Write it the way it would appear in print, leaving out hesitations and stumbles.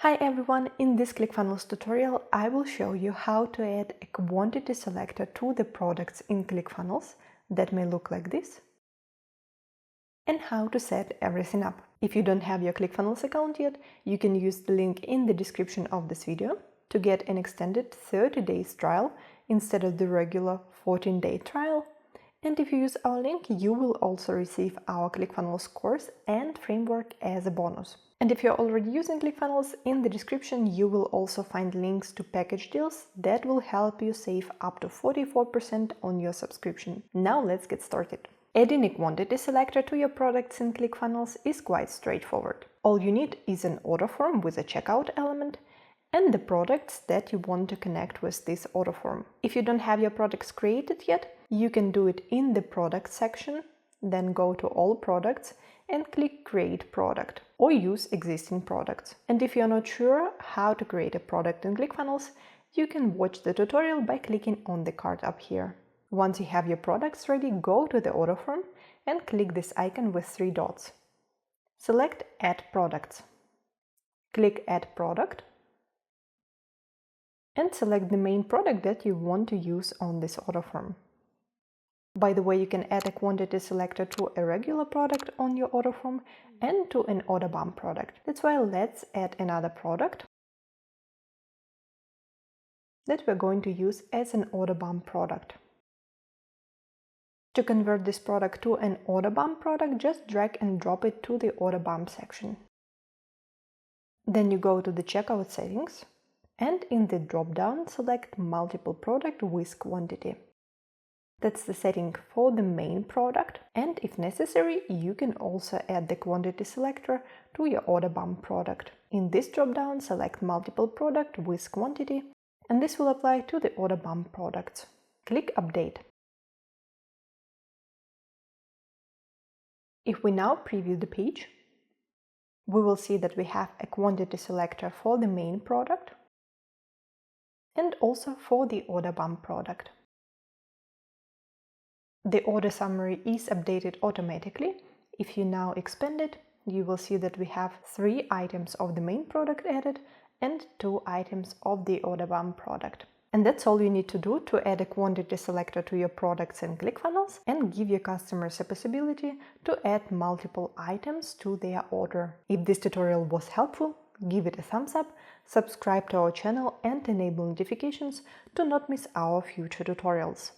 Hi everyone, in this Clickfunnels tutorial I will show you how to add a quantity selector to the products in Clickfunnels that may look like this, and how to set everything up. If you don't have your Clickfunnels account yet, you can use the link in the description of this video to get an extended 30 days trial instead of the regular 14-day trial. And if you use our link, you will also receive our Clickfunnels course and framework as a bonus. And if you're already using Clickfunnels, in the description you will also find links to package deals that will help you save up to 44% on your subscription. Now let's get started. Adding a quantity selector to your products in Clickfunnels is quite straightforward. All you need is an order form with a checkout element and the products that you want to connect with this order form. If you don't have your products created yet, you can do it in the product section, then go to all products and click create product or use existing products. And if you're not sure how to create a product in Clickfunnels, you can watch the tutorial by clicking on the card up here. Once you have your products ready, go to the order form and click this icon with 3 dots. Select Add Products. Click Add Product and select the main product that you want to use on this order form. By the way, you can add a quantity selector to a regular product on your order form and to an order bump product. That's why let's add another product that we're going to use as an order bump product. To convert this product to an order bump product, just drag and drop it to the order bump section. Then you go to the checkout settings and in the drop-down select multiple product with quantity. That's the setting for the main product, and if necessary, you can also add the quantity selector to your order bump product. In this drop-down, select multiple product with quantity, and this will apply to the order bump products. Click Update. If we now preview the page, we will see that we have a quantity selector for the main product and also for the order bump product. The order summary is updated automatically. If you now expand it, you will see that we have 3 items of the main product added and 2 items of the order bump product. And that's all you need to do to add a quantity selector to your products in Clickfunnels and give your customers a possibility to add multiple items to their order. If this tutorial was helpful, give it a thumbs up, subscribe to our channel and enable notifications to not miss our future tutorials.